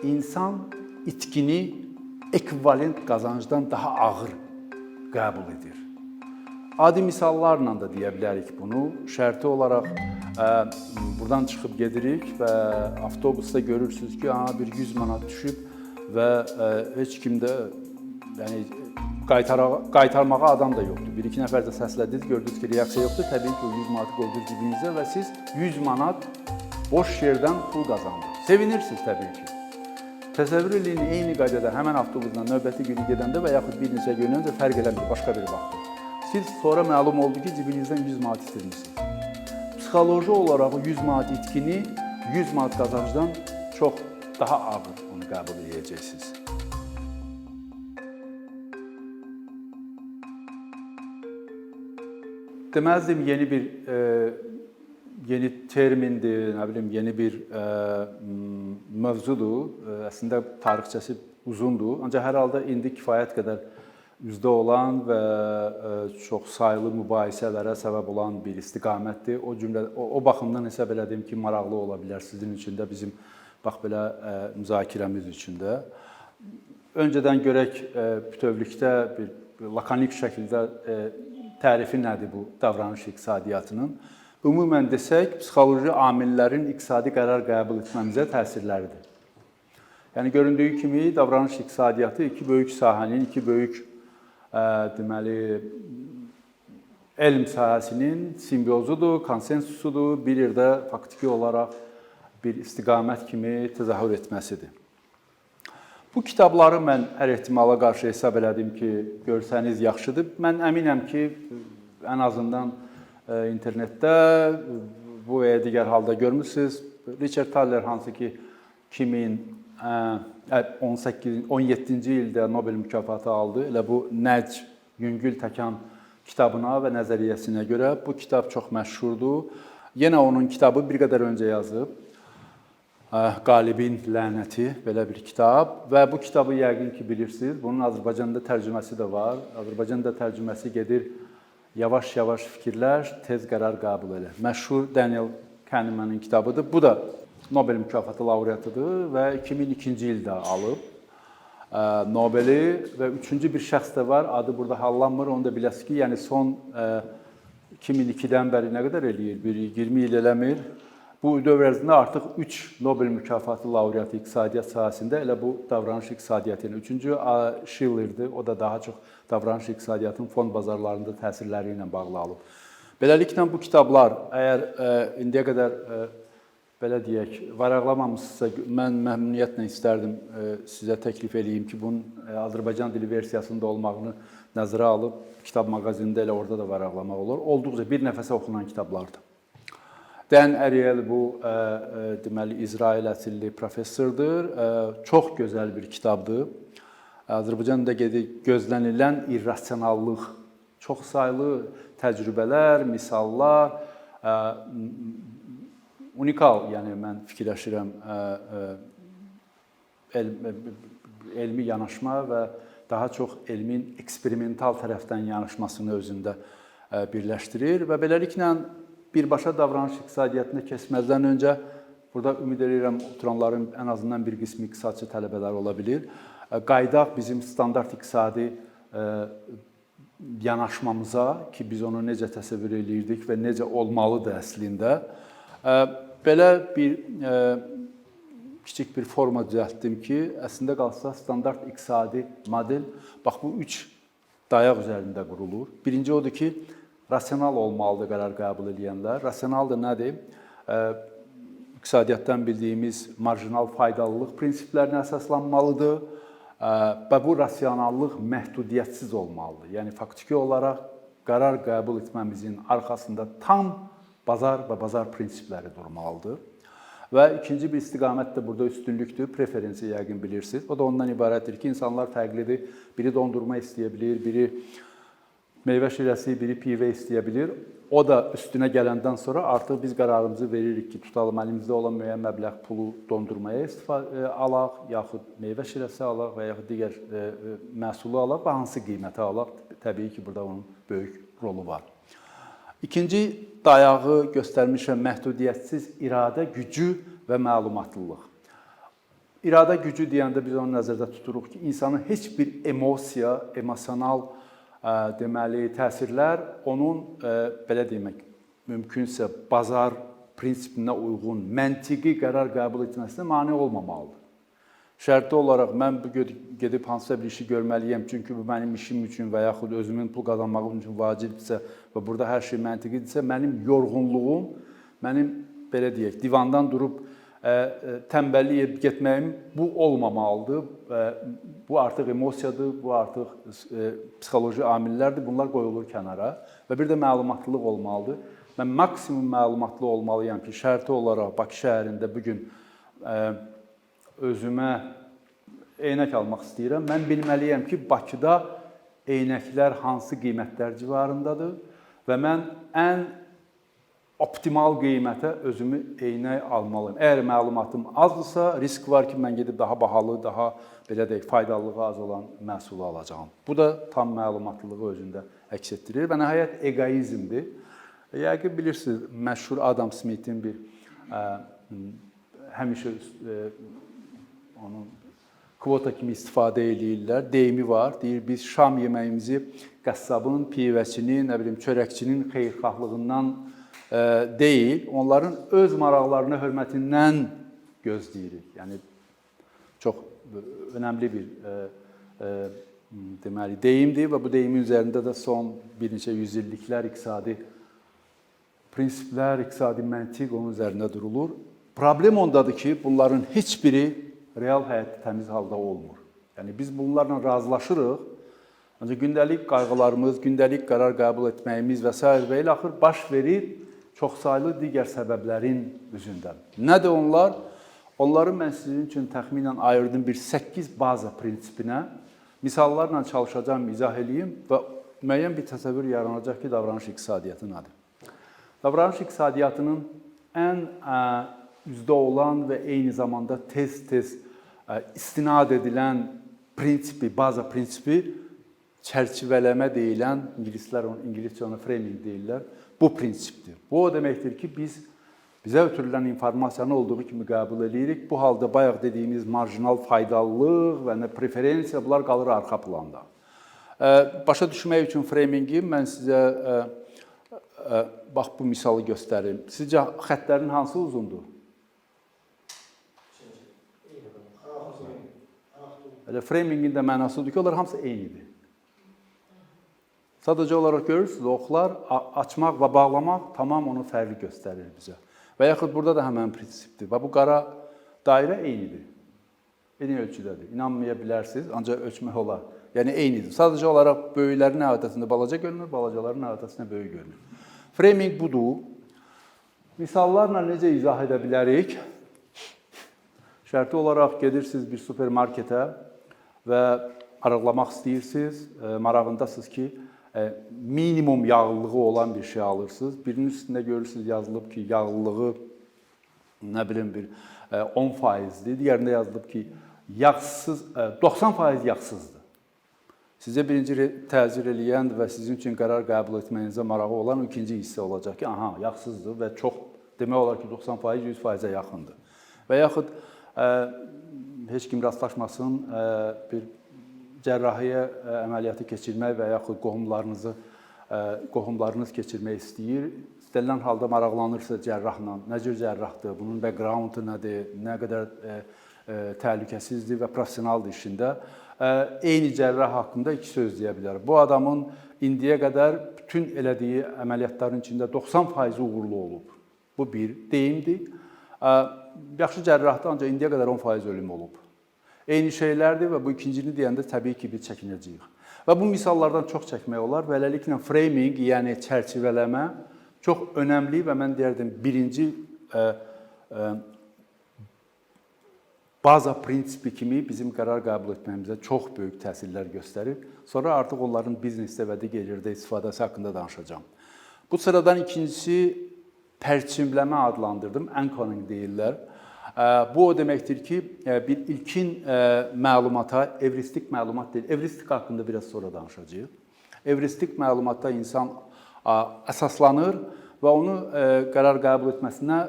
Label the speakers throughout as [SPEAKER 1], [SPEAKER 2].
[SPEAKER 1] insan itkini ekvivalent qazancdan daha ağır qəbul edir. Adi misallarla da deyə bilərik bunu. Şərti olaraq buradan çıxıb gedirik və avtobusda görürsünüz ki, bir 100 manat düşüb və heç kimdə qaytarmağa adam da yoxdur. Bir-iki nəfər də səslədiniz, gördünüz ki, reaksiya yoxdur. Təbii ki, o 100 manatı qoydunuz cibinizə və siz 100 manat boş yerdən pul qazandınız. Sevinirsiniz təbii ki. Təsəvvür edin, eyni qaydada həmən avtobusla növbəti günü gedəndə və yaxud bir neçə gün öncə fərq eləmir, başqa bir vaxtda. Siz sonra məlum oldu ki, cibinizdən 100 manat itirmişsiniz. Psixoloji olaraq 100 manat itkini 100 manat qazancdan çox daha ağır onu qəbul edəcəksiniz. Deməzdim yeni termindir, yeni bir mövzudur. Əslində tarixçəsi uzundur. Ancaq hər halda indi kifayət qədər üzdə olan və çox saylı mübahisələrə səbəb olan bir istiqamətdir. O baxımdan hesab elədim ki, maraqlı ola bilər sizin üçün də, bizim bax belə müzakirəmiz üçün də. Öncədən görək bütövlükdə bir lakonik şəkildə tərifi nədir bu davranış iqtisadiyyatının? Ümumən desək, psixoloji amillərin iqtisadi qərar qəbul etməmizə təsirləridir. Yəni, göründüyü kimi davranış iqtisadiyyatı iki böyük sahənin, iki böyük elm sahəsinin simbiozudur, konsensusudur, bir yerdə faktiki olaraq bir istiqamət kimi təzahür etməsidir. Bu kitabları mən hər ehtimala qarşı hesab elədim ki, görsəniz yaxşıdır. Mən əminəm ki, ən azından internetdə bu və ya digər halda görmürsünüz. Richard Thaler hansı ki 2017-ci ildə Nobel mükafatı aldı. Elə bu Nəcm, Yüngül Təkan kitabına və nəzəriyyəsinə görə bu kitab çox məşhurdur. Yenə onun kitabı bir qədər öncə yazıb. Qalibin lənəti, belə bir kitab və bu kitabı yəqin ki bilirsiniz. Bunun Azərbaycanda tərcüməsi də var. Azərbaycanda tərcüməsi gedir Yavaş-yavaş fikirlər, tez qərar qəbul elə. Məşhur Daniel Kahneman'ın kitabıdır. Bu da Nobel mükafatı laureatıdır və 2002-ci ildə alıb Nobeli və üçüncü bir şəxs də var. Adı burada hallanmır, onu da biləsiniz ki, yəni son 2002-dən bəri nə qədər eləyir? 20 il eləmir. Bu dövr ərzində artıq 3 Nobel mükafatı laureatı iqtisadiyyat sahəsində elə bu davranış iqtisadiyyatı. Üçüncü Shiller'dir. O da daha çox davranış iqtisadiyyatının fond bazarlarında təsirləri ilə bağlı alıb. Beləliklə bu kitablar, əgər indiyə qədər belə deyək, varaqlamamışsınızsa, mən məmnuniyyətlə istərdim sizə təklif edeyim ki, bunun Azərbaycan dili versiyasında olmağını nəzərə alıb, kitab mağazinində elə orada da varaqlamaq olur. Olduqca bir nəfəsə oxunan kitablardır. Dan Ariely bu deməli İsrail əsilli professordur. Çox gözəl bir kitabdır. Azərbaycanda gözlənilən irrasionallıq, çox saylı təcrübələr, misallar, unikal, yəni mən fikirləşirəm elmi yanaşma və daha çox elmin eksperimental tərəfdən yanaşmasını özündə birləşdirir və beləliklə birbaşa davranış iqtisadiyyatına keçməzdən öncə, burada ümid edirəm oturanların ən azından bir qismi iqtisadçı tələbələr ola bilir, qaydaq bizim standart iqtisadi yanaşmamıza ki, biz onu necə təsəvvür edirdik və necə olmalıdır əslində, belə bir kiçik bir forma düzəltdim ki, əslində qalsa standart iqtisadi model, bax bu 3 dayaq üzərində qurulur. Birinci odur ki, rasional olmalıdır qərar qəbul edənlər. Rasional da nədir? İqtisadiyyatdan bildiyimiz marjinal faydalılıq prinsiplərinə əsaslanmalıdır və bu rasionallıq məhdudiyyətsiz olmalıdır. Yəni, faktiki olaraq qərar qəbul etməmizin arxasında tam bazar və bazar prinsipləri durmalıdır. Və ikinci bir istiqamət də burada üstünlükdür, preferensi yəqin bilirsiniz. O da ondan ibarətdir ki, insanlar fərqlidir. Biri dondurma istəyə bilir, biri meyvə şirəsi, biri pivə istəyə bilir. O da üstünə gələndən sonra artıq biz qərarımızı veririk ki, tutalım əlimizdə olan müəyyən məbləğ pulu dondurmaya alaq, yaxud meyvə şirəsi alaq və yaxud digər məhsulu alaq və hansı qiymətə alaq. Təbii ki, burada onun böyük rolu var. İkinci dayağı göstərmişəm məhdudiyyətsiz iradə gücü və məlumatlılıq. İrada gücü deyəndə biz onu nəzərdə tuturuq ki, insanın heç bir emosiya, emosional deməli təsirlər onun belə demək mümkünsə bazar prinsipinə uyğun məntiqi qərar qəbul etməsinə mane olmamalıdır. Şərti olaraq mən bu gedib hansısa bir işi görməliyəm, çünki bu mənim işim üçün və yaxud özümün pul qazanmağım üçün vacibdirsə və burada hər şey məntiqidirsə, mənim yorğunluğum, mənim belə deyək, divandan durub tənbəllik getməyim bu olmamalıdır. Bu artıq emosiyadır, bu artıq psixoloji amillərdir. Bunlar qoyulur kənara və bir də məlumatlılıq olmalıdır. Mən maksimum məlumatlı olmalıyam ki, şərti olaraq Bakı şəhərində bugün özümə eynək almaq istəyirəm. Mən bilməliyəm ki, Bakıda eynəklər hansı qiymətlər civarındadır və mən ən optimal qiymətə özümü eynək almalıyım. Əgər məlumatım azdırsa, risk var ki, mən gedib daha bahalı, daha belə deyək, faydalılığı az olan məhsulu alacağam. Bu da tam məlumatlılığı özündə əks etdirir və nəhayət eqoizmdir. Yəqin bilirsiniz, məşhur Adam Smith'in bir həmişə onun kvota kimi istifadə edirlər. Deyimi var, deyir biz şam yeməyimizi qəssabın, pivəçinin, nə bilim, çörəkçinin xeyirxahlığından deyil, onların öz maraqlarına hörmətindən gözləyirik. Yəni çox önəmli bir deməli deyimdir və bu deyimin üzərində də son bir neçə yüzilliklər iqtisadi prinsiplər, iqtisadi məntiq onun üzərində durulur. Problem ondadır ki, bunların heç biri real həyatda təmiz halda olmur. Yəni biz bunlarla razılaşırıq, ancaq gündəlik qayğılarımız, gündəlik qərar qəbul etməyimiz və s. və ilə axır baş verir çoxsaylı digər səbəblərin üzündən. Nədir onlar? Onları mən sizin üçün təxminən ayırdım bir 8 baza prinsipinə, misallarla çalışacağım, izah edeyim və müəyyən bir təsəvvür yaranacaq ki, davranış iqtisadiyyatı nədir? Davranış iqtisadiyyatının ən üzdə olan və eyni zamanda tez-tez istinad edilən prinsipi, baza prinsipi çərçivələmə deyilən, İngiliscə ona framing deyirlər, bu prinsipdir. Bu o deməkdir ki, bizə ötürülən informasiyanı olduğu kimi qəbul edirik. Bu halda bayaq dediyimiz marjinal faydalılıq və preferensiya bunlar qalır arxa planda. Başa düşmək üçün framingi mən sizə bax bu misalı göstərim. Sizcə xəttlərin hansı uzundur? Framingin də mənasıdır ki, onlar hamısı eynidir. Sadəcə olaraq görürsünüz, oxlar açmaq və bağlamaq tamam onu fərqli göstərir bizə. Və yaxud burada da həmən prinsipdir. Və bu qara dairə eynidir. Eyni ölçüdədir. İnanmaya bilərsiniz, ancaq ölçmək olar. Yəni eynidir. Sadəcə olaraq böyüklərin əhatəsində balaca görünür, balacaların əhatəsində böyük görünür. Framing budur. Misallarla necə izah edə bilərik? Şərti olaraq gedirsiniz bir supermarketə və arıqlamaq istəyirsiniz, marağındasınız ki, minimum yağlılığı olan bir şey alırsınız. Birinin üstündə görürsünüz yazılıb ki, yağlılığı nə bilim bir 10%-dir. Digərində yazılıb ki, 90% yağsızdır. Sizə birinci təzir eləyən və sizin üçün qərar qəbul etməyinizə marağı olan ikinci hissə olacaq ki, aha, yağsızdır və çox demək olar ki, 90% 100%-ə yaxındır. Və yaxud heç kim rastlaşmasın, bir cərrahiyyə əməliyyatı keçirmək və yaxud qohumlarınız keçirmək istəyir. İstənilən halda maraqlanırsa cərrahla, nə cür cərrahdır, bunun background-u nədir, nə qədər təhlükəsizdir və professionaldır işində. Eyni cərrah haqqında iki söz deyə bilər. Bu adamın indiyə qədər bütün elədiyi əməliyyatların içində 90% uğurlu olub. Bu bir deyimdir. Yaxşı cərrahda ancaq indiyə qədər 10% ölüm olub. Eyni şeylərdir və bu ikincini deyəndə təbii ki, biz çəkinəcəyik. Və bu misallardan çox çəkmək olar. Beləliklə, framing, yəni çərçivələmə çox önəmli və mən deyərdim, birinci baza prinsipi kimi bizim qərar qəbul etməyimizə çox böyük təsirlər göstərir. Sonra artıq onların biznesdə və digər yerdə istifadəsi haqqında danışacağım. Bu sıradan ikincisi pərçimləmə adlandırdım, anchoring deyirlər. Bu o deməkdir ki, bir ilkin məlumata, evristik məlumat deyil, evristik haqqında biraz sonra danışacağıq. Evristik məlumatda insan əsaslanır və onu qərar qəbul etməsinə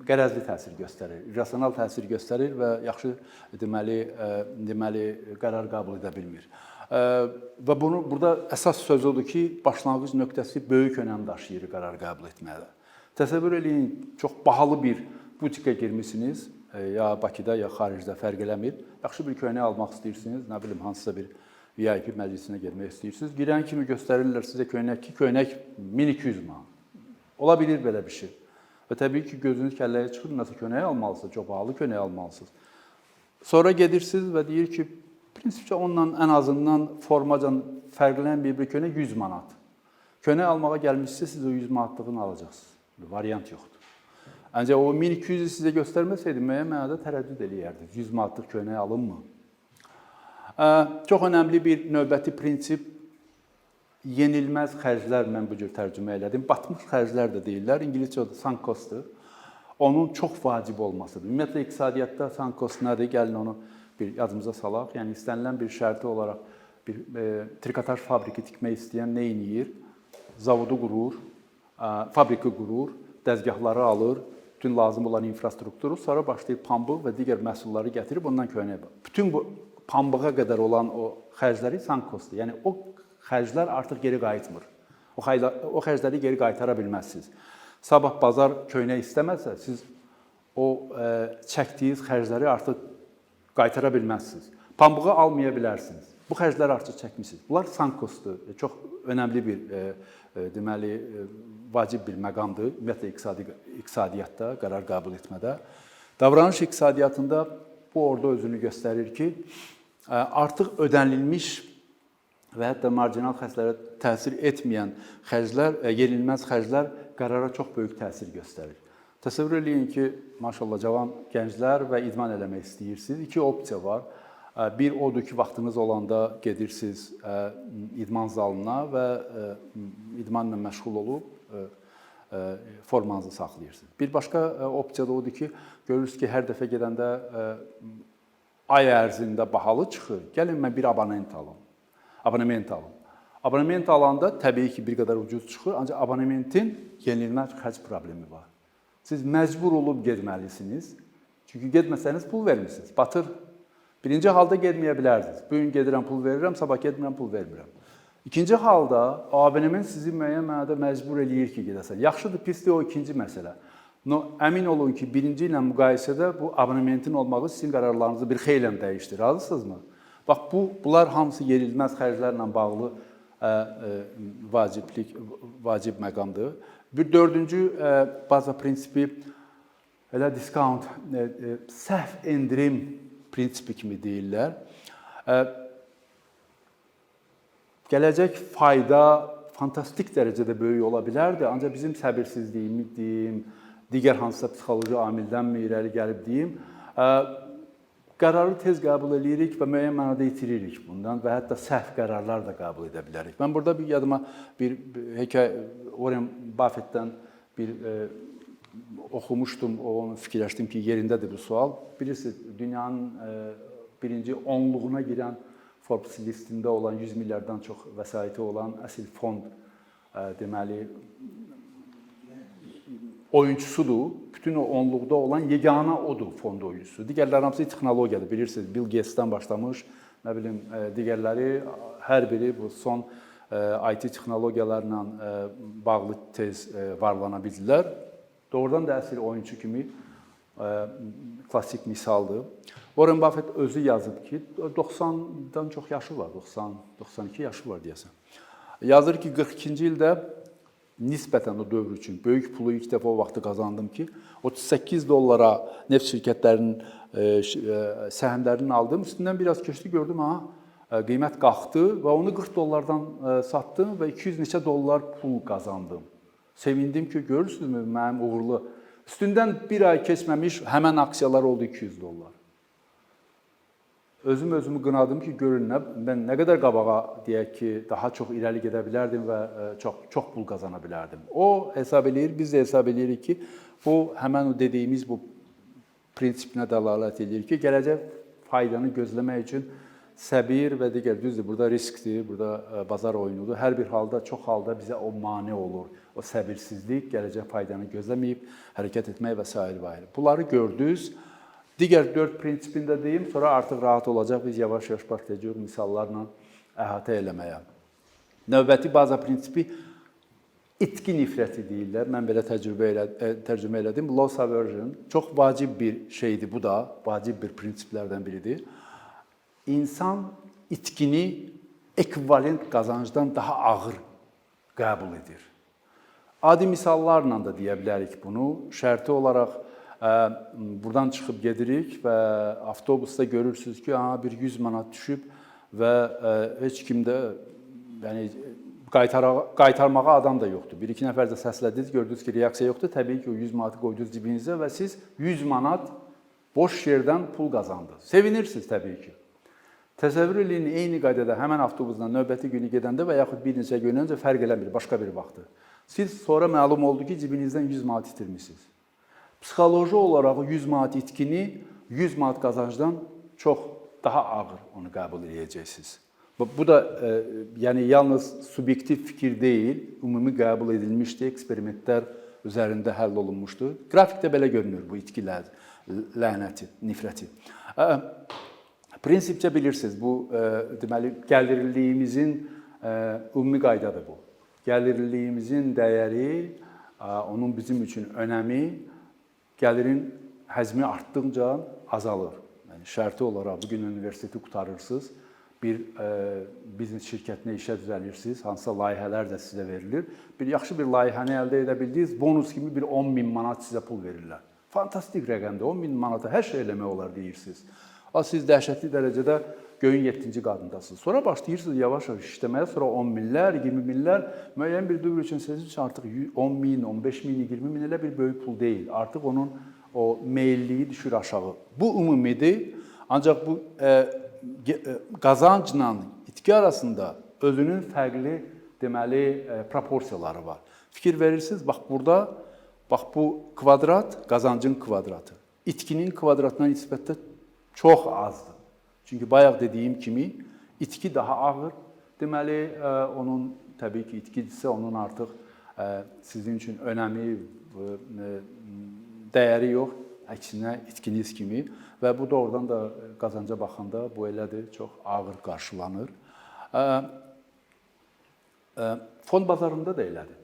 [SPEAKER 1] qərəzli təsir göstərir, irrasional təsir göstərir və yaxşı deməli qərar qəbul edə bilmir. Və burada əsas söz odur ki, başlanğıc nöqtəsi böyük önəm daşıyır qərar qəbul etmədə. Təsəvvür eləyin, çox bahalı bir butikə girmisiniz, ya Bakıda, ya xaricdə fərq eləmir. Yaxşı bir köynək almaq istəyirsiniz, nə bilim, hansısa bir VIP məclisinə girmək istəyirsiniz. Girən kimi göstərirlər sizə köynək 1200 manat. Ola bilir belə bir şey. Və təbii ki, gözünüz kəlləyə çıxır, nəsə köynək almalısınız, çox bahalı köynək almalısınız. Sonra gedirsiniz və deyir ki, prinsipcə onunla ən azından formacan fərqlənən bir köynək 100 manat. Köynək almağa gəlmişsə, siz o 100 manatlığını alacaqsınız. Variant yoxdur. Ancaq o 1200-ü sizə göstərməsəydi, müəyyən mənada tərəddüd eləyərdiniz. 100 manatlıq köynək alınmı? Çox önəmli bir növbəti prinsip yenilməz xərclər, mən bu cür tərcümə elədim. Batmış xərclər də deyirlər, İngiliscədə sunk cost-dur. Onun çox vacib olmasıdır. Ümumiyyətlə, iqtisadiyyatda sunk cost nədir? Gəlin onu bir yadımıza salaq. Yəni, istənilən bir şərti olaraq bir trikotaj fabriki tikmək istəyən nə edir? Zavodu qurur, fabriki qurur, dəzgahları alır, bütün lazım olan infrastrukturu, sonra başlayır pambıq və digər məhsulları gətirib ondan köynək. Bütün bu pambığa qədər olan o xərcləri sunk cost-dur. Yəni, o xərclər artıq geri qayıtmır. O xərcləri geri qaytara bilməzsiniz. Sabah bazar köynək istəməzsə, siz o çəkdiyiniz xərcləri artıq qaytara bilməzsiniz. Pambığı almaya bilərsiniz. Bu xərcləri artıq çəkmişsiniz. Bunlar sunk cost-dur. Çox önəmli bir, deməli, vacib bir məqamdır. Ümumiyyətlə, iqtisadiyyatda, qərar qəbul etmədə. Davranış iqtisadiyyatında bu orada özünü göstərir ki, artıq ödənilmiş və hətta marjinal xərclərə təsir etməyən xərclər, yenilməz xərclər qərara çox böyük təsir göstərir. Təsəvvür eləyin ki, maşallah, cavan gənclər və idman eləmək istəyirsiniz. İki opsiya var. Bir odur ki, vaxtınız olanda gedirsiniz idman zalına və idmanla məşğul olub formanızı saxlayırsınız. Bir başqa opsiya da odur ki, görürsünüz ki, hər dəfə gedəndə ay ərzində bahalı çıxır. Gəlin, mən bir abonement alım. Abonement alanda təbii ki, bir qədər ucuz çıxır, ancaq abonementin yenilməz xərc problemi var. Siz məcbur olub getməlisiniz. Çünki getməsəniz pul vermirsiniz, batır. Birinci halda getməyə bilərsiniz. Bugün gedirəm, pul verirəm, sabah gedirəm, pul vermirəm. İkinci halda abonement sizi müəyyən mənada məcbur eləyir ki, gedəsən. Yaxşıdır, pisdir, o ikinci məsələ. Əmin olun ki, birinci ilə müqayisədə bu abonementin olmağı sizin qərarlarınızı bir xeyləm dəyişdirir. Razısınızmı? Bax, bunlar hamısı yenilməz xərclərlə bağlı vacib məqamdır. Bir dördüncü baza prinsipi elə discount, səhv endirim prinsipi kimi deyirlər. Gələcək fayda fantastik dərəcədə böyük ola bilərdi, ancaq bizim səbirsizliyimiz deyim, digər hansısa psixoloji amildənmi irəli gəlib deyim, qərarı tez qəbul edirik və müəyyən mənada itiririk bundan və hətta səhv qərarlar da qəbul edə bilərik. Mən burada bir yadıma bir Warren Buffett'dən bir oxumuşdum, onu fikirləşdim ki, yerindədir bu sual. Bilirsiniz, dünyanın birinci 10-luğuna girən Forbes listində olan 100 milyardan çox vəsaiti olan əsl fond, deməli, oyunçusudur. Bütün o 10-luqda olan yeganə odur fond oyunçusu. Digərləri hamısı texnologiyadır. Bilirsiniz, Bill Gates'dən başlamış, nə bilim, digərləri, hər biri bu son IT texnologiyalarla bağlı tez varlana bildilər. Doğrudan da əsl oyunçu kimi klassik misaldır. Warren Buffett özü yazıb ki, 90-dan çox yaşı var, 90-92 yaşı var deyəsən. Yazır ki, 42-ci ildə nisbətən o dövr üçün böyük pulu ilk dəfə o vaxtı qazandım ki, $38 neft şirkətlərinin səhmlərini aldım. Üstündən biraz keçdi, gördüm, qiymət qalxdı və onu $40 satdım və 200 neçə dollar pul qazandım. Sevindim ki, görürsünüzmü, mənim uğurlu. Üstündən bir ay keçməmiş həmən aksiyalar oldu $200. Özümü qınadım ki, görün, mən nə qədər qabağa deyək ki, daha çox irəli gedə bilərdim və çox pul qazana bilərdim. O hesab eləyir, biz də hesab eləyirik ki, bu həmən o dediyimiz bu prinsipinə dəlalət edir ki, gələcək faydanı gözləmək üçün səbir və digər düzdür, burada riskdir, burada bazar oyunudur. Hər bir halda, çox halda bizə o mane olur. O səbirsizlik, gələcək faydanı gözləməyib hərəkət etmək və s. və s. Bunları gördünüz. Digər 4 prinsipini də deyim, sonra artıq rahat olacaq. Biz yavaş-yavaş başlayacağıq misallarla əhatə eləməyə. Növbəti baza prinsipi itki nifrəti deyirlər. Mən belə tərcümə elədim. Loss aversion çox vacib bir şeydir bu da, vacib bir prinsiplərdən biridir. İnsan itkini ekvivalent qazancdan daha ağır qəbul edir. Adi misallarla da deyə bilərik bunu. Şərti olaraq buradan çıxıb gedirik və avtobusda görürsünüz ki, bir 100 manat düşüb və heç kim də qaytarmağa adam da yoxdur. Bir-iki nəfər də səslədiniz, gördünüz ki, reaksiya yoxdur. Təbii ki, o 100 manatı qoydunuz cibinizə və siz 100 manat boş yerdən pul qazandınız. Sevinirsiniz təbii ki. Təsəvvür edin, eyni qaydada həmən avtobusla növbəti günü gedəndə və yaxud bir neçə gün öncə fərq eləmir, başqa bir vaxtdır. Siz sonra məlum oldu ki, cibinizdən 100 manat itirmişsiniz. Psixoloji olaraq 100 manat itkini 100 manat qazancdan çox daha ağır onu qəbul edəcəksiniz. Bu da yəni yalnız subyektiv fikir deyil, ümumi qəbul edilmişdi, eksperimentlər üzərində həll olunmuşdu. Qrafikdə belə görünür bu itki lənəti, nifrəti. Prinsipcə bilirsiniz, bu deməli gəlirliyimizin ümumi qaydadır bu. Gəlirliyimizin dəyəri, onun bizim üçün önəmi gəlirin həzmi artdıqca azalır. Yəni şərti olaraq bu gün universiteti qurtarırsınız, bir biznes şirkətinə işə düzəlirsiniz, hansısa layihələr də sizə verilir. Bir yaxşı bir layihəni əldə edə bildiniz, bonus kimi bir 10.000 manat sizə pul verirlər. Fantastik rəqəmdir, 10.000 manata hər şey eləmək olar deyirsiniz. Siz dəhşətli dərəcədə göyün 7-ci qatındasınız. Sonra başlayırsınız yavaş-yavaş işləməyə, sonra 10.000-lər, 20.000-lər, müəyyən bir dövr üçün sizin üçün artıq 10.000, 15.000, 20.000 elə bir böyük pul deyil. Artıq onun o meyilliyi düşür aşağı. Bu ümumidir, ancaq bu qazancla itki arasında özünün fərqli deməli proporsiyaları var. Fikir verirsiniz, bax burada, bax bu kvadrat qazancın kvadratı. İtkinin kvadratına nisbətdə çox azdır. Çünki bayaq dediyim kimi itki daha ağır. Deməli onun təbii ki itkidirsə onun artıq sizin üçün önəmi, dəyəri yox, əksinə itkiniz kimi və bu doğrudan da qazanca baxanda bu elədir, çox ağır qarşılanır. Fond bazarında da elədir.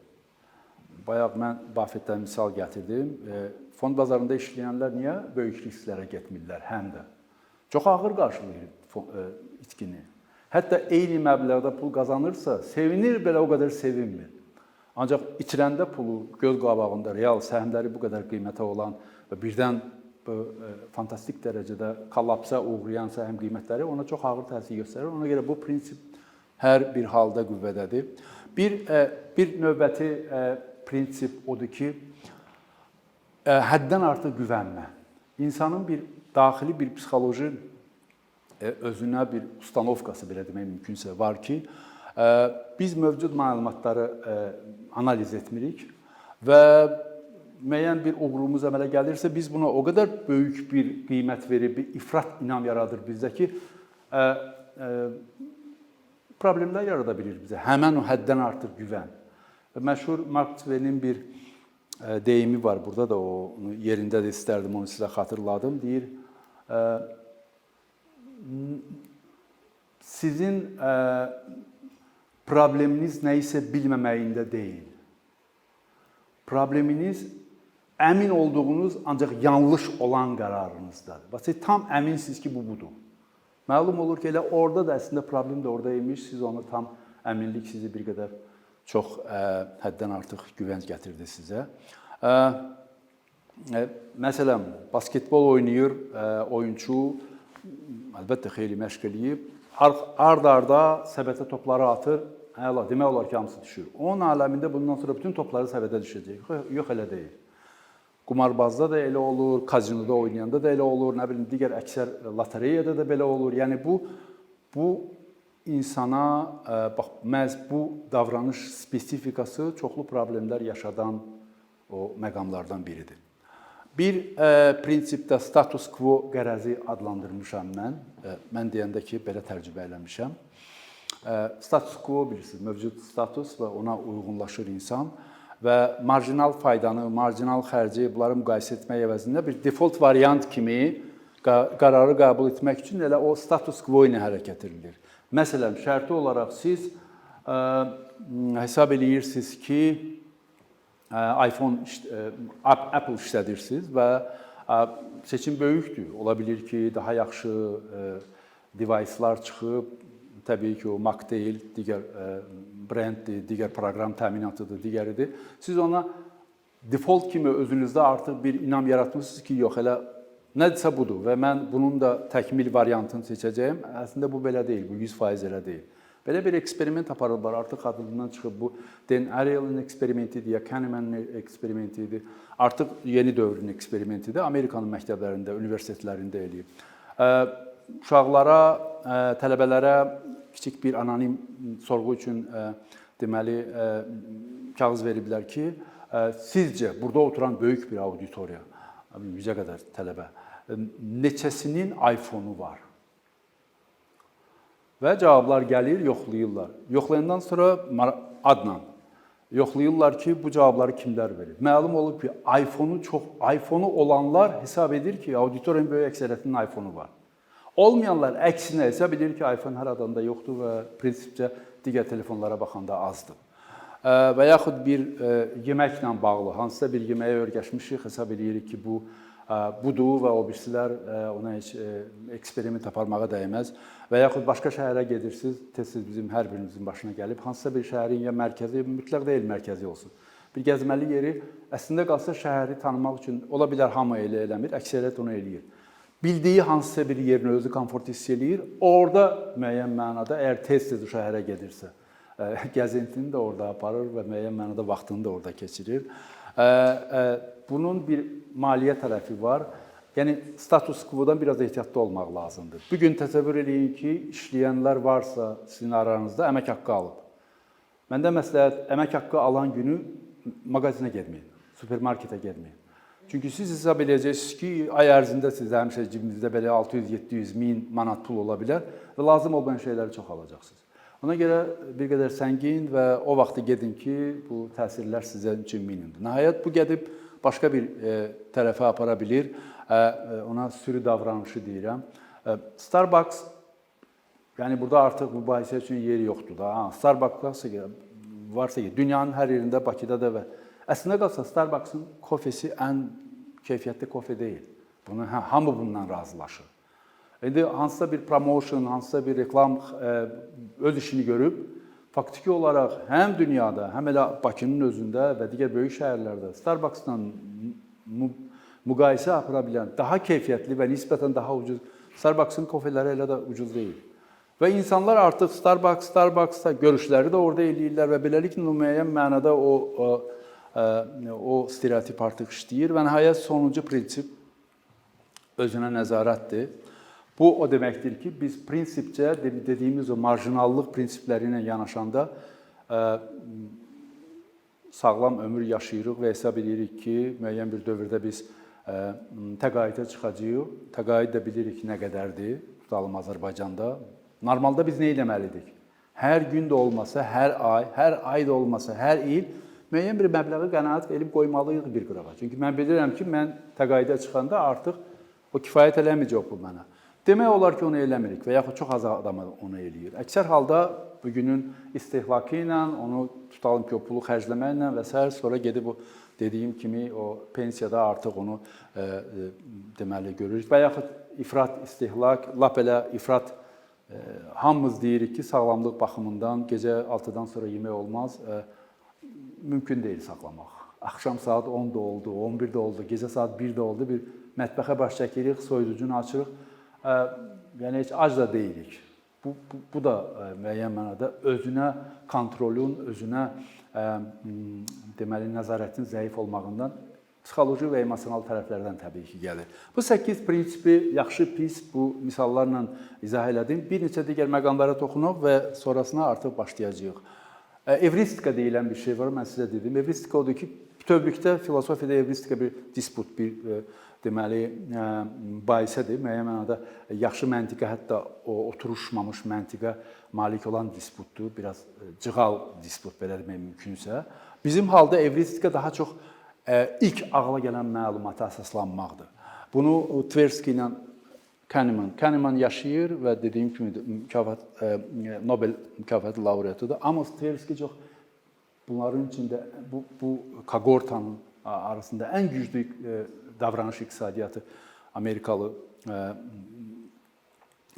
[SPEAKER 1] Bayaq mən Buffettdən misal gətirdim. Fond bazarında işləyənlər niyə böyük risklərə getmirlər həm də? Çox ağır qarşılayır itkini. Hətta eyni məbləğdə pul qazanırsa, sevinir belə o qədər sevinmir. Ancaq itirəndə pulu göz qabağında real səhmləri bu qədər qiymətə olan və birdən fantastik dərəcədə kollapsa uğrayan səhəm qiymətləri ona çox ağır təsir göstərir. Ona görə bu prinsip hər bir halda qüvvədədir. Bir növbəti prinsip odur ki, həddən artıq güvənmə. İnsanın bir daxili bir psixoloji özünə bir ustanovkası belə demək mümkünsə var ki, biz mövcud məlumatları analiz etmirik və müəyyən bir uğurumuz əmələ gəlirsə, biz buna o qədər böyük bir qiymət verir, bir ifrat inam yaradır bizdə ki, problemlər yarada bilir bizə. Həmən o həddən artıq güvən. Məşhur Mark Twain'in bir deyimi var, burada da onu yerində də istərdim, onu sizə xatırladım. Deyir, sizin probleminiz nə isə bilməməyində deyil. Probleminiz əmin olduğunuz, ancaq yanlış olan qərarınızdadır. Siz tam əminsiniz ki, bu budur. Məlum olur ki, elə orada da əslində problem də orada imiş, siz onu tam əminlik sizi bir qədər çox həddən artıq güvənc gətirdi sizə. Məsələn, basketbol oynayır oyunçu, əlbəttə xeyli məşq eləyib, ard-arda səbətə topları atır, demək olar ki, hamısı düşür. Onun aləmində bundan sonra bütün topları səbətə düşəcək. Yox, elə deyil. Qumarbazda da elə olur, kazinoda oynayanda da elə olur, nə bilim, digər əksər lotereyada da belə olur. Yəni, bu insana, məhz bu davranış spesifikası çoxlu problemlər yaşadan o məqamlardan biridir. Bir prinsipdə status quo qərəzi adlandırmışam mən. Mən deyəndə ki, belə tərcümə eləmişəm. Status quo bilirsiniz, mövcud status və ona uyğunlaşır insan və marjinal faydanı, marjinal xərci bunları müqayisə etmək əvəzində bir default variant kimi qərarı qəbul etmək üçün elə o status quo ilə hərəkət edilir. Məsələn, şərti olaraq siz hesab eləyirsiniz ki, Apple işlədirsiniz və seçim böyükdür. Ola bilir ki, daha yaxşı device'lar çıxıb, təbii ki, o Mac deyil, digər brenddir, digər proqram təminatıdır, digəridir. Siz ona default kimi özünüzdə artıq bir inam yaratmışsınız ki, yox, elə nədirsə budur və mən bunun da təkmil variantını seçəcəyim. Əslində bu belə deyil, bu 100% elə deyil. Belə bir eksperiment aparırlar, artıq adından çıxıb bu Dan Ariely'nin eksperimentidir, ya Kahneman'ın eksperimentidir. Artıq yeni dövrün eksperimentidir. Amerikanın məktəblərində, universitetlərində eləyib. Uşaqlara, tələbələrə kiçik bir anonim sorğu üçün deməli kağız veriblər ki, sizcə burada oturan böyük bir auditoriya, 100-ə qədər tələbə, neçəsinin iPhone-u var? Və cavablar gəlir, yoxlayırlar. Yoxlayandan sonra adla yoxlayırlar ki, bu cavabları kimlər verir? Məlum olub ki, iPhone-u olanlar hesab edir ki, auditoriyanın böyük əksəriyyətinin iPhone-u var. Olmayanlar əksinə hesab edir ki, iPhone hər adamda yoxdur və prinsipcə digər telefonlara baxanda azdır. Və yaxud bir yeməklə bağlı, hansısa bir yeməyə öyrəşmişik, hesab edirik ki, bu budur və o birisilər ona heç eksperiment aparmağa dəyməz. Və yaxud başqa şəhərə gedirsiniz, tez-tez bizim hər birimizin başına gəlib, hansısa bir şəhərin ya mərkəzi, mütləq deyil mərkəzi olsun. Bir gəzməli yeri, əslində qalsa şəhəri tanımaq üçün, ola bilər hamı elə eləmir, əksəriyyət onu eləyir. Bildiyi hansısa bir yerini özü komfort hiss eləyir, orada müəyyən mənada, əgər tez-tez o şəhərə gedirsə, gəzintini də orada aparır və müəyyən mənada vaxtını da orada keçirir. Bunun bir maliyyə tərəfi var. Yəni, status quo-dan biraz ehtiyatlı olmaq lazımdır. Bugün təsəvvür edin ki, işləyənlər varsa sizin aranızda əmək haqqı alıb. Məndə məsləhət, əmək haqqı alan günü mağazinə getməyin, supermarketə getməyin. Çünki siz hesab edəcəksiniz ki, ay ərzində sizdə həmişə cibinizdə belə 600-700 min manat pul ola bilər və lazım olmayan şeyləri çox alacaqsınız. Ona görə bir qədər səngin və o vaxtı gedin ki, bu təsirlər sizə üçün minimumdur. Nəhayət, bu gedib başqa bir tərəfə apara bilir. Ona sürü davranışı deyirəm. Starbucks, yəni burada artıq mübahisə üçün yeri yoxdur da. Starbucks varsa ki, dünyanın hər yerində, Bakıda da və əslində qalsa Starbucks'ın kofesi ən keyfiyyətli kofe deyil. Hamı bundan razılaşır. İndi hansısa bir promotion, hansısa bir reklam öz işini görüb, faktiki olaraq həm dünyada, həm elə Bakının özündə və digər böyük şəhərlərdə Starbucks-la müqayisə apara bilən, daha keyfiyyətli və nisbətən daha ucuz, Starbucks-ın kofeləri elə də ucuz deyil. Və insanlar artıq Starbucks-da görüşləri də orada eləyirlər və beləliklə müəyyən mənada o stereotip artıq işləyir və nəhayət sonuncu prinsip özünə nəzarətdir. Bu o deməkdir ki, biz prinsipcə dediyimiz o marjinallıq prinsipləri ilə yanaşanda sağlam ömür yaşayırıq və hesab edirik ki, müəyyən bir dövrdə biz təqaüdə çıxacağıq. Təqaüd də bilirik nə qədərdir, tutalım Azərbaycanda. Normalda biz nə etməlidik? Hər gün də olmasa, hər ay da olmasa, hər il müəyyən bir məbləği qənaət edib qoymalıyıq bir qırağa. Çünki mən bilirəm ki, mən təqaüdə çıxanda artıq o kifayət eləməyəcək bu mənə. Demək olar ki, onu eləmirik və yaxud çox az adam onu eləyir. Əksər halda bugünün istehlakı ilə, onu tutalım ki, o pulu xərcləməklə və s. sonra gedib o dediyim kimi o pensiyada artıq onu deməli görürük. Və yaxud ifrat istehlak, lap elə ifrat hamımız deyirik ki, sağlamlıq baxımından gecə 6-dan sonra yemək olmaz. Mümkün deyil saxlamaq. Axşam saat 10-da oldu, 11-də oldu, gecə saat 1-də oldu, bir mətbəxə baş çəkirik, soyuducunu açırıq. Yəni heç ac da deyilik. Bu da müəyyən mənada özünə kontrolun, özünə deməli nəzarətin zəif olmağından psixoloji və emosional tərəflərdən təbii ki gəlir. Bu 8 prinsipi yaxşı, pis bu misallarla izah elədim. Bir neçə digər məqamlara toxunuq və sonrasına artıq başlayacağıq. Evristika deyilən bir şey var, mən sizə dedim. Evristika odur ki, bütövlükdə filosofiyada evristika bir disput, bir deməli bahisədir. Müəyyən mənada yaxşı məntiqə, hətta o oturuşmamış məntiqə malik olan disputdur. Biraz cığal disput belə demək mümkünsə. Bizim halda evristika daha çox ilk ağla gələn məlumata əsaslanmaqdır. Bunu Tversky ilə Kahneman yaşayır və dediyim kimi Nobel mükafatı laureatıdır. Amma Tversky çox bunların içində bu kohortanın arasında ən güclü davranış iqtisadiyyatı Amerikalı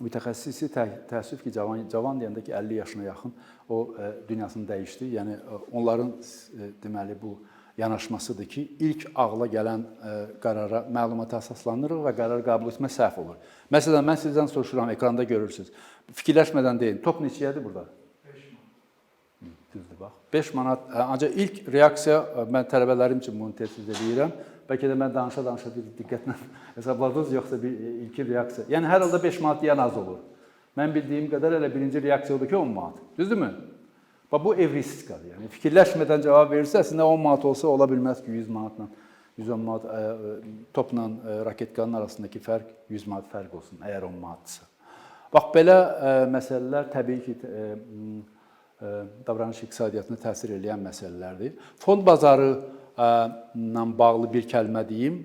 [SPEAKER 1] mütəxəssisi. Təəssüf ki, cavan deyəndə ki, 50 yaşına yaxın o dünyasını dəyişdi. Yəni onların deməli bu yanaşmasıdır ki, ilk ağla gələn qərara, məlumata əsaslanırıq və qərar qəbul etmə səhv olur. Məsələn, mən sizdən soruşuram, ekranda görürsünüz. Fikirləşmədən deyin, top neçəyədir burada? 5 manat. Düzdür, bax. 5 manat, ancaq ilk reaksiya, mən tələbələrim üçün bunu tez edirəm. Bəlkə də mən danışa-danışa bir diqqətlə hesabladınız, yoxsa bir ilkin reaksiya. Yəni, hər halda 5 manat deyən az olur. Mən bildiyim qədər elə birinci reaksiya odur ki, 10 manat. Düzdürmü? Bax, bu evristikadır. Yəni, fikirləşmədən cavab verirsə, əslində 10 manat olsa, ola bilməz ki, 100 manatla, 110 manat topla raketkanın arasındakı fərq 100 manat fərq olsun, əgər 10 manatdırsa. Bax, belə məsələlər təbii ki, davranış iqtisadiyyatına təsir edən məsələlərdir. Fond bazarı ilə bağlı bir kəlmə deyim.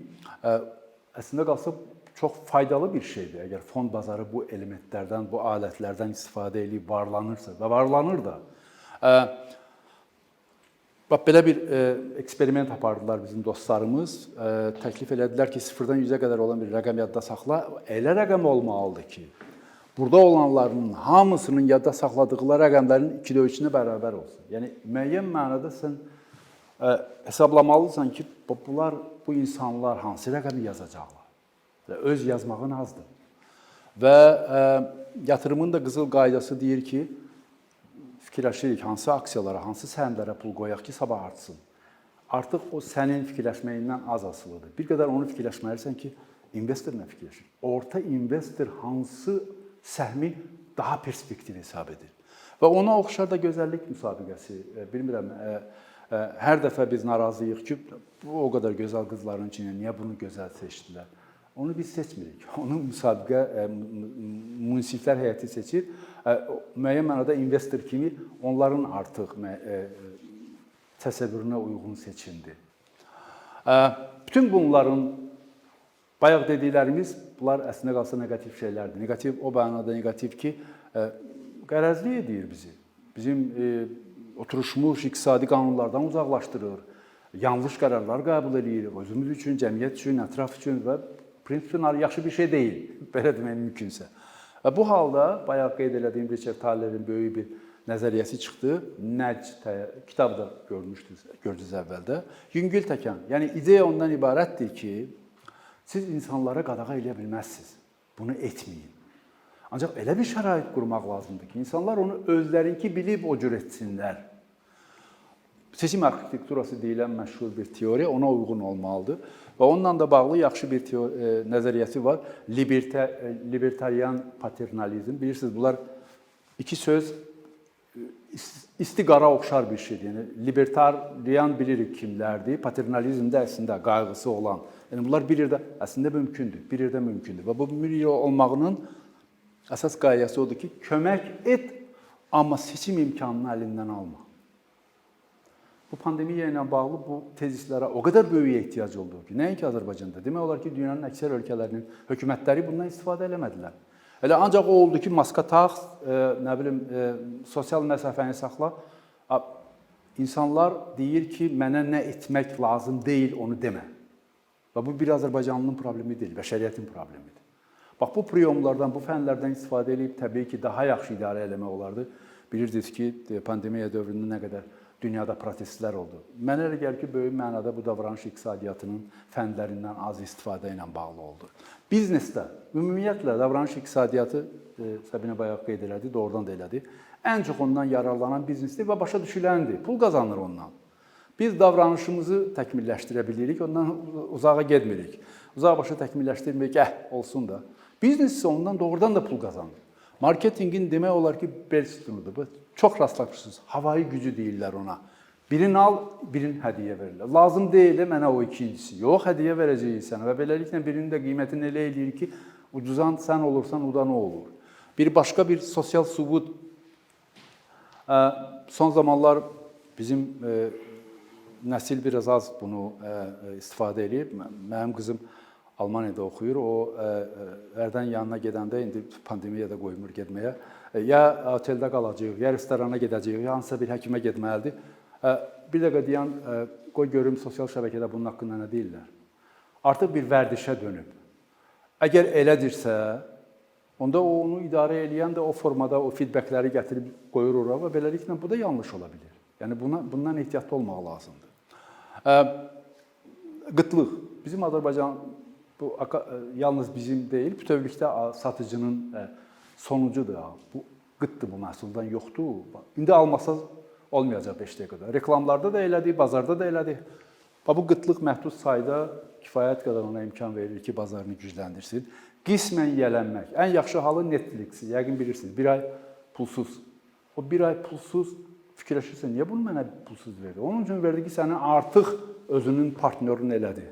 [SPEAKER 1] Əslində qalsa, çox faydalı bir şeydir. Əgər fond bazarı bu elementlərdən, bu alətlərdən istifadə edib varlanırsa və varlanır da. Bax, belə bir eksperiment apardılar bizim dostlarımız. Təklif elədilər ki, 0-dan 100-ə qədər olan bir rəqəm yadda saxla. Elə rəqəm olmalıdır ki, burada olanların hamısının yadda saxladıqları rəqəmlərin 2-də 3-ünə bərabər olsun. Yəni, müəyyən mənada sən hesablamalısan ki, bu insanlar hansı rəqəmi yazacaqlar? Öz yazmağın azdır. Və yatırımın da qızıl qaydası deyir ki, fikirləşirik, hansı aksiyalara, hansı səhmlərə pul qoyaq ki, sabah artsın. Artıq o sənin fikirləşməyindən az asılıdır. Bir qədər onu fikirləşməlisən ki, investor nə fikirləşir? Orta investor hansı səhmi daha perspektiv hesab edir? Və ona oxşar da gözəllik müsabiqəsi. Bilmirəm, hər dəfə biz narazıyıq ki, bu o qədər gözəl qızların içində niyə bunu gözəl seçdilər? Onu biz seçmirik. Onu müsabiqə, münsiflər heyəti seçir. Müəyyən mənada investor kimi onların artıq təsəvvürünə uyğun seçimdir. Bütün bunların, bayaq dediklərimiz, bunlar əslində qalsa negativ şeylərdir. Negativ, o mənada negativ ki, qərəzli edir bizi. Bizim oturuşmuş iqtisadi qanunlardan uzaqlaşdırır. Yanlış qərarlar qəbul edir. Özümüz üçün, cəmiyyət üçün, ətraf üçün və prinsipən yaxşı bir şey deyil, belə demək mümkünsə. Və bu halda, bayaq qeyd elədiyim Richard Thaler'in böyük bir nəzəriyyəsi çıxdı. Kitabı da gördünüz əvvəldə. Yüngül təkan. Yəni, ideya ondan ibarətdir ki, siz insanlara qadağa eləyə bilməzsiniz. Bunu etməyin. Ancaq elə bir şərait qurmaq lazımdır ki, insanlar onu özlərinki bilib o cür etsinlər. Seçim arxitekturası deyilən məşhur bir teoriya ona uyğun olmalıdır. Və onunla da bağlı yaxşı bir nəzəriyyəsi var. Libertarian paternalizm. Bilirsiniz, bunlar iki söz istiqara oxşar bir şeydir. Yəni, libertarian bilirik kimlərdir, paternalizm də əslində qayğısı olan. Yəni, bunlar bir yerdə əslində mümkündür, bir yerdə mümkündür. Və bu bir yerdə olmağının əsas qayəsi odur ki, kömək et, amma seçim imkanını əlindən alma. Bu pandemiya ilə bağlı bu tezislərə o qədər böyük ehtiyac oldu ki, nəinki Azərbaycanda, demək olar ki, dünyanın əksər ölkələrinin hökumətləri bundan istifadə eləmədilər. Elə ancaq o oldu ki, maska tax, nə bilim, sosial məsafəni saxla. İnsanlar deyir ki, mənə nə etmək lazım deyil, onu demə. Və bu bir Azərbaycanlının problemi deyil, bəşəriyyətin problemidir. Bax, bu priyomlardan, bu fənlərdən istifadə edib təbii ki, daha yaxşı idarə eləmək olardı. Bilirsiniz ki, pandemiya dövründə nə qədər dünyada protestlər oldu. Mənə elə gəlir ki, böyük mənada bu davranış iqtisadiyyatının fəndlərindən az istifadə ilə bağlı oldu. Biznesdə, ümumiyyətlə, davranış iqtisadiyyatı, Səbinə bayaq qeyd elədi, doğrudan da elədi, ən çox ondan yararlanan biznesdir və başa düşüləndir, pul qazanır ondan. Biz davranışımızı təkmilləşdirə bilirik, ondan uzağa getmirik. Uzağa başa təkmilləşdirmək, olsun da. Biznes isə ondan doğrudan da pul qazanır. Marketingin demək olar ki, bel sütunudur. Çox rastlaşırsınız. Havayı gücü deyirlər ona. Birini al, birini hədiyyə verirlər. Lazım deyil mənə o ikincisi. Yox, hədiyyə verəcəyik sənə və beləliklə birinin də qiymətini elə eləyir ki, ucuzan sən olursan, o da nə olur? Bir başqa bir sosial sübut. Son zamanlar bizim nəsil biraz az bunu istifadə edib. Mənim qızım Almaniyada oxuyur. O hərdən yanına gedəndə, indi pandemiyada qoymur getməyə, ya oteldə qalacaq, ya restorana gedəcək, ya hansısa bir həkimə getməlidir. Bir dəqiqə deyən, qoy görüm sosial şəbəkədə bunun haqqında nə deyirlər. Artıq bir vərdişə dönüb. Əgər elədirsə, onda onu idarə edən də o formada o feedbackləri gətirib qoyur ora və beləliklə bu da yanlış ola bilər. Yəni bundan ehtiyatlı olmaq lazımdır. Qıtlıq. Bizim Azərbaycan bu yalnız bizim deyil, bütövlükdə satıcının sonucudur. Bu qıtdır, bu məhsuldan yoxdur. İndi almasaz olmayacaq 5 dəqiqədə. Reklamlarda da elədik, bazarda da elədik. Bu qıtlıq məhdud sayda kifayət qədər ona imkan verir ki, bazarını gücləndirsin. Qismən yiyələnmək. Ən yaxşı halı Netflix-i, yəqin bilirsiniz. Bir ay pulsuz. O bir ay pulsuz fikirləşirsən, niyə bunu mənə pulsuz verdi? Onun üçün verdi ki, səni artıq özünün partnörün elədi.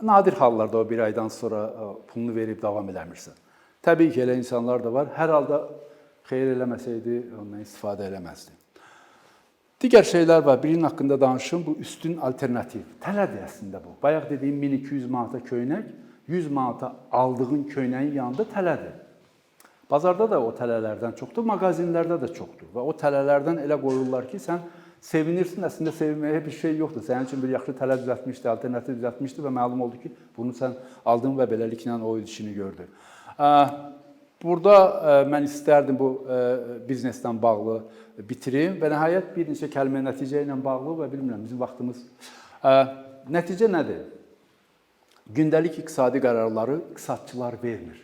[SPEAKER 1] Nadir hallarda o bir aydan sonra pulunu verib davam eləmirsən. Təbii ki, elə insanlar da var. Hər halda xeyir eləməsəydi, ondan istifadə eləməzdi. Digər şeylər var. Birinin haqqında danışım. Bu üstün alternativ. Tələdir əslində bu. Bayaq dediyim 1200 manata köynək, 100 manata aldığın köynəyin yanında tələdir. Bazarda da o tələlərdən çoxdur, mağazinlərdə də çoxdur. Və o tələlərdən elə qoyurlar ki, sən sevinirsin, əslində sevinməyə bir şey yoxdur. Sənin üçün bir yaxşı tələ düzəltmişdi, alternativ düzəltmişdi və məlum oldu ki, bunu sən aldın və beləliklə o işini gördün. Burada mən istərdim bu biznesdən bağlı bitirim və nəhayət bir neçə kəlmə nəticə ilə bağlı və bilmirəm, bizim vaxtımız. Nəticə nədir? Gündəlik iqtisadi qərarları iqtisadçılar vermir.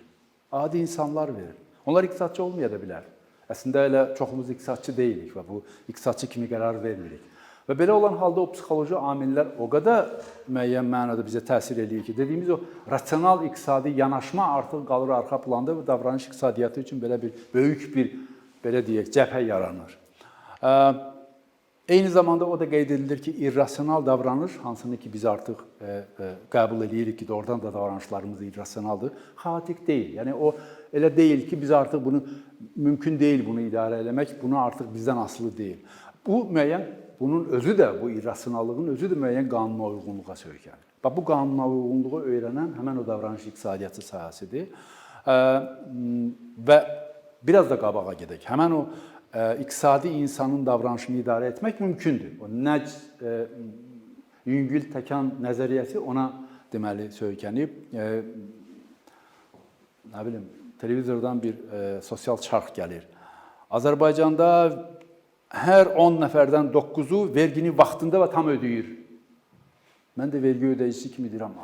[SPEAKER 1] Adi insanlar verir. Onlar iqtisadçı olmaya da bilər. Əslində elə çoxumuz iqtisadçı deyilik və bu iqtisadçı kimi qərar vermirik. Və belə olan halda o psixoloji amillər o qədər müəyyən mənada bizə təsir eləyir ki, dediyimiz o rasional iqtisadi yanaşma artıq qalır arxa planda və davranış iqtisadiyyatı üçün belə bir böyük bir, belə deyək, cəbhə yaranır. Eyni zamanda o da qeyd edilir ki, irrasional davranış, hansını ki biz artıq qəbul edirik ki, doğrudan da davranışlarımız irrasionaldır, xaotik deyil. Yəni o elə deyil ki, biz artıq bunu mümkün deyil bunu idarə eləmək, bunu artıq bizdən asılı deyil. Bu müəyyən, bunun özü də, bu irrasionallığın özü də müəyyən qanuna uyğunluğa söykənir. Bu qanuna uyğunluğu öyrənən həmən o davranış iqtisadiyyatı sahəsidir. Və biraz da qabağa gedək. Həmən o iqtisadi insanın davranışını idarə etmək mümkündür. O yüngül təkan nəzəriyyəsi ona deməli söykənib. Nə bilim, televizordan bir sosial çarx gəlir. Azərbaycanda hər 10 nəfərdən 9-u vergini vaxtında və tam ödəyir. Mən də vergi ödəyicisi kimi deyirəm,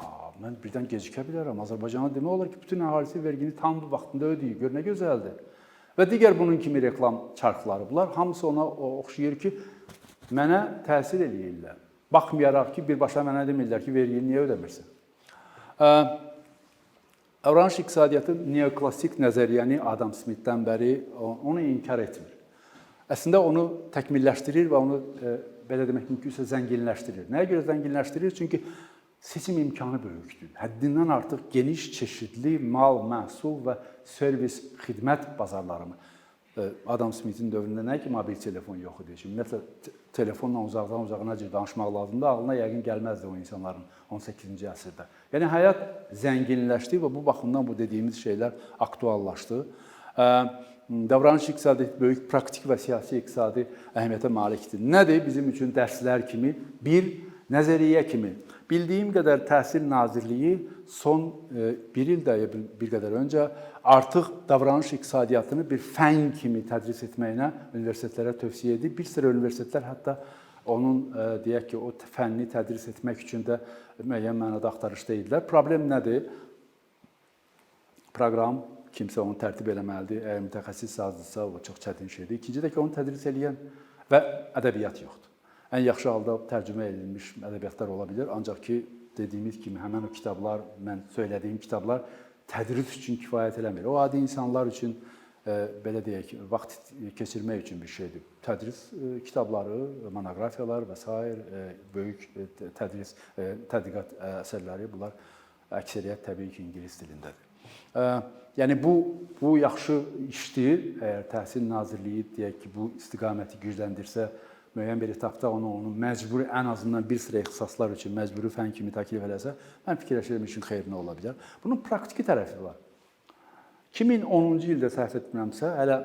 [SPEAKER 1] mən birdən gecikə bilərəm. Azərbaycana demək olar ki, bütün əhalisi vergini tam vaxtında ödəyir. Gör, nə gözəldir. Və digər bunun kimi reklam çarxları bunlar. Hamısı ona oxşayır ki, mənə təsir eləyirlər. Baxmayaraq ki, birbaşa mənə demirlər ki, vergini niyə ödəmirsən? Davranış iqtisadiyyatı neoklassik nəzəriyyəni Adam Smithdən bəri onu inkar etmir. Əslində onu təkmilləşdirir və onu, belə demək mümkünsə, zənginləşdirir. Nəyə görə zənginləşdirir? Çünki seçim imkanı böyükdür. Həddindən artıq geniş, çeşidli mal, məhsul və servis, xidmət bazarları. Adam Smithin dövründə nə ki, mobil telefon yox idi. Ümumiyyətlə, telefonla uzaqdan-uzaqına danışmaq lazımdır. Ağlına yəqin gəlməzdi o insanların 18-ci əsrdə. Yəni, həyat zənginləşdi və bu baxımdan bu dediyimiz şeylər aktuallaşdı. Davranış iqtisadi böyük praktik və siyasi iqtisadi əhəmiyyətə malikdir. Nədir? Bizim üçün dərslər kimi, bir nəzəriyyə kimi. Bildiyim qədər Təhsil Nazirliyi son bir ildə, bir qədər öncə artıq davranış iqtisadiyyatını bir fən kimi tədris etməyinə universitetlərə tövsiyə edib. Bir sıra universitetlər hətta onun, deyək ki, o fənni tədris etmək üçün də müəyyən mənada axtarışda idilər. Problem nədir? Proqram, kimsə onu tərtib eləməlidir. Əgər mütəxəssis azdısa, o çox çətin şeydir. İkinci də ki, onu tədris eləyən və ədəbiyyat yoxdur. Ən yaxşı halda tərcümə edilmiş ədəbiyyatlar ola bilər. Ancaq ki, dediyimiz kimi, həmən o kitablar, mən söylədiyim kitablar tədris üçün kifayət eləmir. O adi insanlar üçün belə deyək, vaxt keçirmək üçün bir şeydir. Tədris kitabları, monoqrafiyalar və sair böyük tədqiqat əsərləri bunlar əksəriyyət təbii ki, ingilis dilindədir. Yəni bu yaxşı işdir. Əgər Təhsil Nazirliyi deyək ki, bu istiqaməti gücləndirsə, müəyyən bir etapda onu məcburi, ən azından bir sıra ixtisaslar üçün məcburi fən kimi təklif eləsə, mən fikirləşirəm işin xeyrinə ola bilər. Bunun praktiki tərəfi var. 2010-cu ildə səhv etmirəmsə, hələ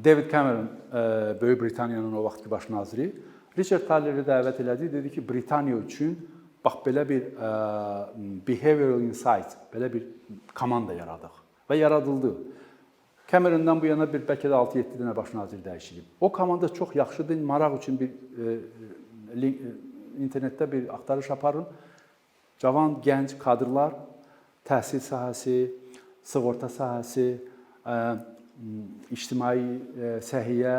[SPEAKER 1] David Cameron, Böyük Britaniyanın o vaxtki baş naziri, Richard Taller'i dəvət elədi, dedi ki, Britaniya üçün bax belə bir behavioral insight, belə bir komanda yaradıq və yaradıldı. Cameron'dan bu yana bəlkə də 6-7 dənə baş nazir dəyişilib. O komanda çox yaxşıdır, maraq üçün bir internetdə bir axtarış aparın. Cavan, gənc kadrlar, təhsil sahəsi, sığorta sahəsi, ictimai səhiyyə,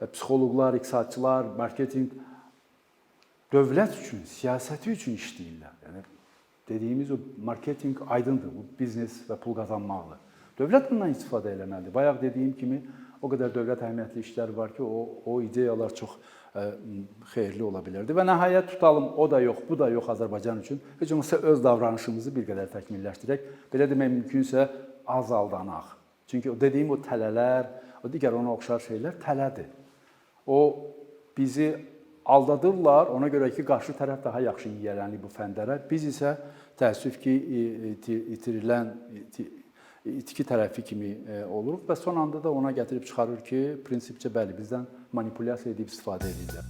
[SPEAKER 1] psixoloqlar, iqtisadçılar, marketinq, dövlət üçün, siyasəti üçün işləyirlər. Yəni, dediyimiz o marketinq aydındır, bu biznes və pul qazanmaqdır. Dövlət bundan istifadə eləməlidir. Bayaq dediyim kimi, o qədər dövlət əhəmiyyətli işlər var ki, o ideyalar çox xeyirli ola bilərdi. Və nəhayət tutalım, o da yox, bu da yox Azərbaycan üçün. Heç olmasa öz davranışımızı bir qədər təkmilləşdirək. Belə demək mümkünsə, az aldanaq. Çünki dediyim o tələlər, o digər ona oxşar şeylər tələdir. O bizi aldadırlar, ona görə ki, qarşı tərəf daha yaxşı yiyələnli bu fəndlərə. Biz isə təəssüf ki, itirilən itki tərəfi kimi oluruq və son anda da ona gətirib çıxarır ki, prinsipcə bəli, bizdən manipulyasiya edib istifadə edirlər.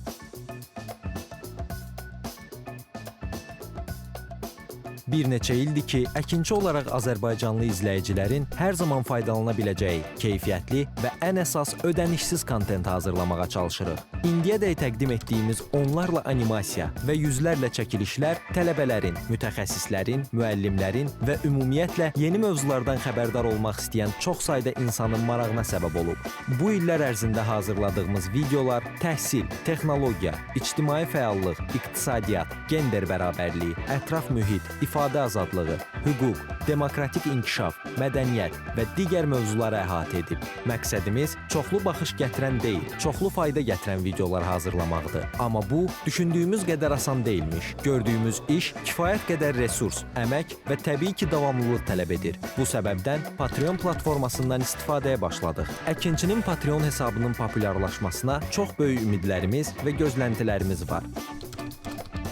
[SPEAKER 2] Bir neçə ildir ki, əkinçi olaraq Azərbaycanlı izləyicilərin hər zaman faydalana biləcəyi, keyfiyyətli və ən əsas ödənişsiz kontent hazırlamağa çalışırıq. İndiyədək təqdim etdiyimiz onlarla animasiya və yüzlərlə çəkilişlər tələbələrin, mütəxəssislərin, müəllimlərin və ümumiyyətlə yeni mövzulardan xəbərdar olmaq istəyən çox sayda insanın marağına səbəb olub. Bu illər ərzində hazırladığımız videolar təhsil, texnologiya, ictimai fəallıq, iqtisadiyyat, gender bərabərliyi, ətraf mühit, ifadə azadlığı, hüquq, demokratik inkişaf, mədəniyyət və digər mövzuları əhatə edib. Məqsədimiz çoxlu baxış gətirən deyil, çoxlu fayda gətirən videolar hazırlamaqdır. Amma bu, düşündüyümüz qədər asan deyilmiş. Gördüyümüz iş kifayət qədər resurs, əmək və təbii ki, davamlılıq tələb edir. Bu səbəbdən Patreon platformasından istifadəyə başladıq. Əkinçinin Patreon hesabının populyarlaşmasına çox böyük ümidlərimiz və gözləntilərimiz var.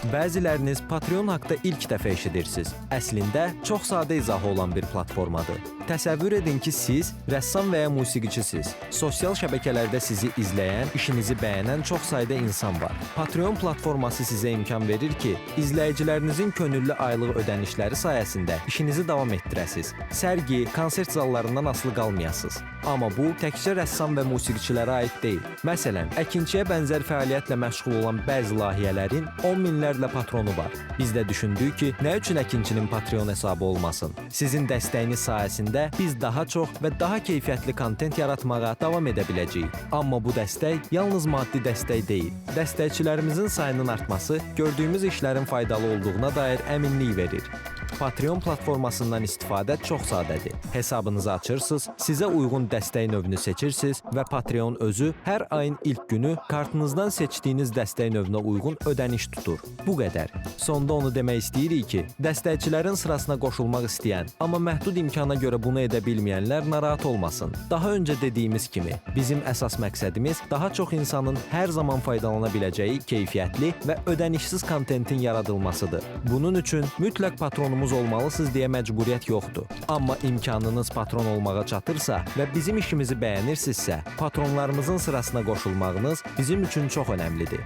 [SPEAKER 2] Bəziləriniz Patreon haqda ilk dəfə eşidirsiniz. Əslində, çox sadə izahı olan bir platformadır. Təsəvvür edin ki, siz rəssam və ya musiqiçisiniz. Sosial şəbəkələrdə sizi izləyən, işinizi bəyənən çox sayda insan var. Patreon platforması sizə imkan verir ki, izləyicilərinizin könüllü aylıq ödənişləri sayəsində işinizi davam etdirəsiniz. Sərgi, konsert zallarından asılı qalmayasınız. Amma bu, təkcə rəssam və musiqiçilərə aid deyil. Məsələn, əkinçiyə bənzər fəaliyyətlə məşğul olan bəzi layihələrin 10 minlərlə patronu var. Biz də düşündük ki, nə üçün əkinçinin Patreon hesabı olmasın? Sizin dəstəyiniz sayəsində biz daha çox və daha keyfiyyətli kontent yaratmağa davam edə biləcəyik. Amma bu dəstək yalnız maddi dəstək deyil. Dəstəkçilərimizin sayının artması gördüyümüz işlərin faydalı olduğuna dair əminlik verir. Patreon platformasından istifadə çox sadədir. Hesabınızı açırsınız, sizə uyğun dəstək növünü seçirsiniz və Patreon özü hər ayın ilk günü kartınızdan seçdiyiniz dəstək növünə uyğun ödəniş tutur. Bu qədər. Sonda onu demək istəyirik ki, dəstəkçilərin sırasına qoşulmaq istəyən, amma məhdud imkana görə bunu edə bilməyənlər narahat olmasın. Daha öncə dediyimiz kimi, bizim əsas məqsədimiz daha çox insanın hər zaman faydalana biləcəyi keyfiyyətli və ödənişsiz kontentin yaradılmasıdır. Bunun üçün mütləq patronumuz olmalısınız deyə məcburiyyət yoxdur. Amma imkanınız patron olmağa çatırsa və bizim işimizi bəyənirsinizsə, patronlarımızın sırasına qoşulmağınız bizim üçün çox önəmlidir.